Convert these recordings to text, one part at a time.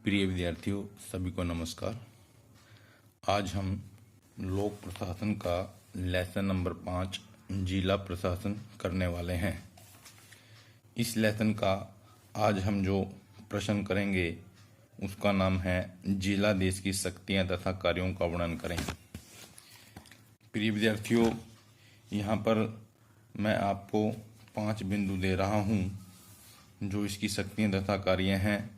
प्रिय विद्यार्थियों, सभी को नमस्कार। आज हम लोक प्रशासन का लेसन नंबर 5 जिला प्रशासन करने वाले हैं। इस लेसन का आज हम जो प्रश्न करेंगे उसका नाम है जिला देश की शक्तियां तथा कार्यों का वर्णन करें। प्रिय विद्यार्थियों, यहाँ पर मैं आपको 5 बिंदु दे रहा हूँ जो इसकी शक्तियां तथा कार्य हैं।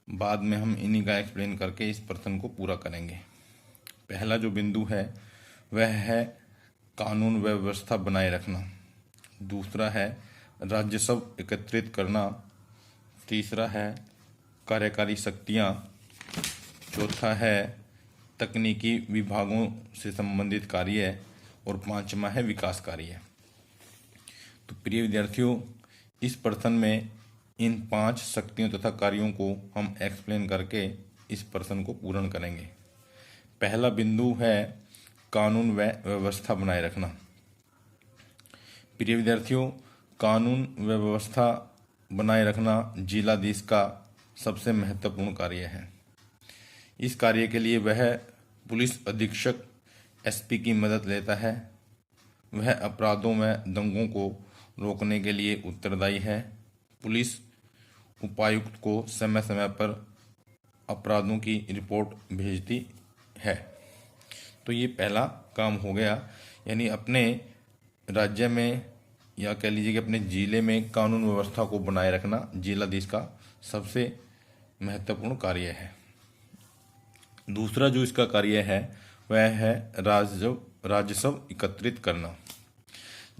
बाद में हम इन्हीं का एक्सप्लेन करके इस प्रश्न को पूरा करेंगे। पहला जो बिंदु है वह है कानून व व्यवस्था बनाए रखना। दूसरा है राजस्व एकत्रित करना। तीसरा है कार्यकारी शक्तियाँ। चौथा है तकनीकी विभागों से संबंधित कार्य और पांचवा है विकास कार्य। तो प्रिय विद्यार्थियों, इस प्रश्न में इन 5 शक्तियों तथा कार्यों को हम एक्सप्लेन करके इस प्रश्न को पूर्ण करेंगे। पहला बिंदु है कानून व व्यवस्था बनाए रखना। प्रिय विद्यार्थियों, कानून व व्यवस्था बनाए रखना जिलाधीश का सबसे महत्वपूर्ण कार्य है। इस कार्य के लिए वह पुलिस अधीक्षक एसपी की मदद लेता है। वह अपराधों व दंगों को रोकने के लिए उत्तरदायी है। पुलिस उपायुक्त को समय समय पर अपराधों की रिपोर्ट भेजती है। तो ये पहला काम हो गया, यानी अपने राज्य में या कह लीजिए कि अपने जिले में कानून व्यवस्था को बनाए रखना जिलाधीश का सबसे महत्वपूर्ण कार्य है। दूसरा जो इसका कार्य है वह है राजस्व एकत्रित करना।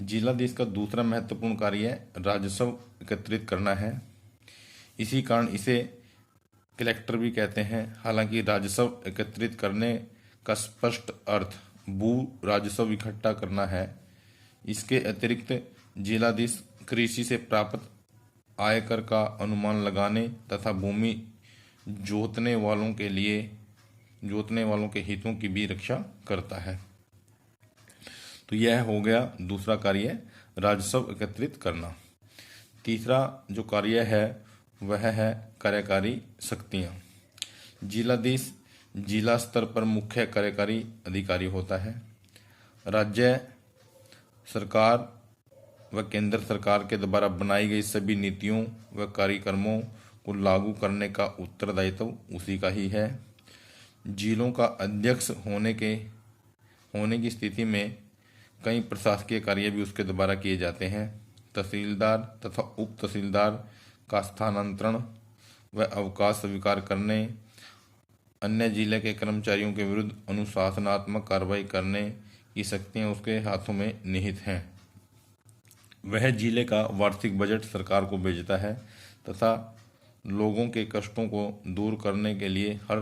जिलाधीश का दूसरा महत्वपूर्ण कार्य राजस्व एकत्रित करना है। इसी कारण इसे कलेक्टर भी कहते हैं। हालांकि राजस्व एकत्रित करने का स्पष्ट अर्थ भू राजस्व इकट्ठा करना है। इसके अतिरिक्त जिलाधीश कृषि से प्राप्त आयकर का अनुमान लगाने तथा भूमि जोतने वालों के हितों की भी रक्षा करता है। तो यह हो गया दूसरा कार्य, राजस्व एकत्रित करना। तीसरा जो कार्य है वह है कार्यकारी शक्तियाँ। जिलाधीश जिला स्तर पर मुख्य कार्यकारी अधिकारी होता है। राज्य सरकार व केंद्र सरकार के द्वारा बनाई गई सभी नीतियों व कार्यक्रमों को लागू करने का उत्तरदायित्व उसी का ही है। जिलों का अध्यक्ष होने की स्थिति में कई प्रशासकीय कार्य भी उसके द्वारा किए जाते हैं। तहसीलदार तथा उप तहसीलदार का स्थानांतरण व अवकाश स्वीकार करने, अन्य जिले के कर्मचारियों के विरुद्ध अनुशासनात्मक कार्रवाई करने की शक्तियां उसके हाथों में निहित हैं। वह जिले का वार्षिक बजट सरकार को भेजता है तथा लोगों के कष्टों को दूर करने के लिए हर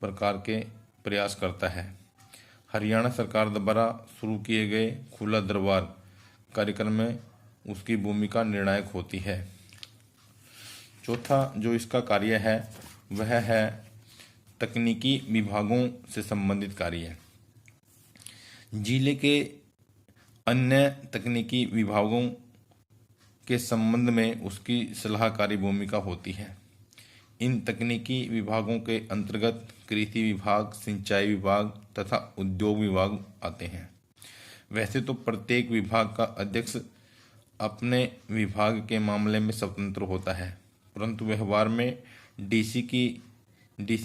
प्रकार के प्रयास करता है। हरियाणा सरकार द्वारा शुरू किए गए खुला दरबार कार्यक्रम में उसकी भूमिका निर्णायक होती है। चौथा जो इसका कार्य है वह है तकनीकी विभागों से संबंधित कार्य। जिले के अन्य तकनीकी विभागों के संबंध में उसकी सलाहकारी भूमिका होती है। इन तकनीकी विभागों के अंतर्गत कृषि विभाग, सिंचाई विभाग तथा उद्योग विभाग आते हैं। वैसे तो प्रत्येक विभाग का अध्यक्ष अपने विभाग के मामले में स्वतंत्र होता है, परंतु व्यवहार में डीसी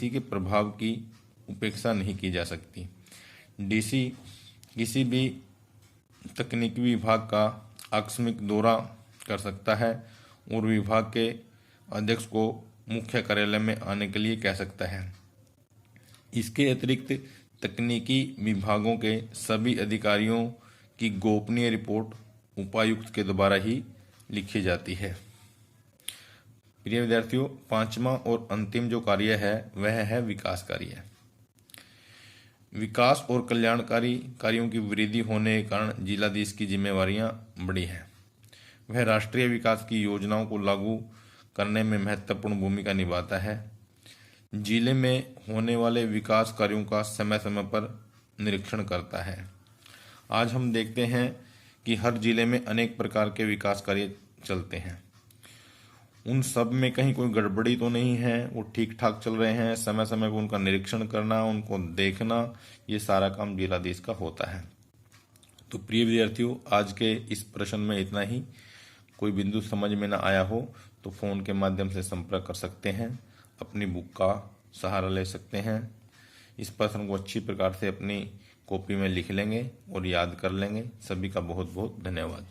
के प्रभाव की उपेक्षा नहीं की जा सकती। डीसी किसी भी तकनीकी विभाग का आकस्मिक दौरा कर सकता है और विभाग के अध्यक्ष को मुख्य कार्यालय में आने के लिए कह सकता है। इसके अतिरिक्त तकनीकी विभागों के सभी अधिकारियों की गोपनीय रिपोर्ट उपायुक्त के द्वारा ही लिखी जाती है। प्रिय विद्यार्थियों, पांचवा और अंतिम जो कार्य है वह है विकास कार्य। विकास और कल्याणकारी कार्यों की वृद्धि होने के कारण जिलाधीश की जिम्मेवारियां बड़ी हैं। वह राष्ट्रीय विकास की योजनाओं को लागू करने में महत्वपूर्ण भूमिका निभाता है। जिले में होने वाले विकास कार्यों का समय समय पर निरीक्षण करता है। आज हम देखते हैं कि हर जिले में अनेक प्रकार के विकास कार्य चलते हैं। उन सब में कहीं कोई गड़बड़ी तो नहीं है, वो ठीक ठाक चल रहे हैं, समय समय पर उनका निरीक्षण करना, उनको देखना, ये सारा काम जिलाधीश का होता है। तो प्रिय विद्यार्थियों, आज के इस प्रश्न में इतना ही। कोई बिंदु समझ में ना आया हो तो फ़ोन के माध्यम से संपर्क कर सकते हैं, अपनी बुक का सहारा ले सकते हैं। इस प्रश्न को अच्छी प्रकार से अपनी कॉपी में लिख लेंगे और याद कर लेंगे। सभी का बहुत बहुत धन्यवाद।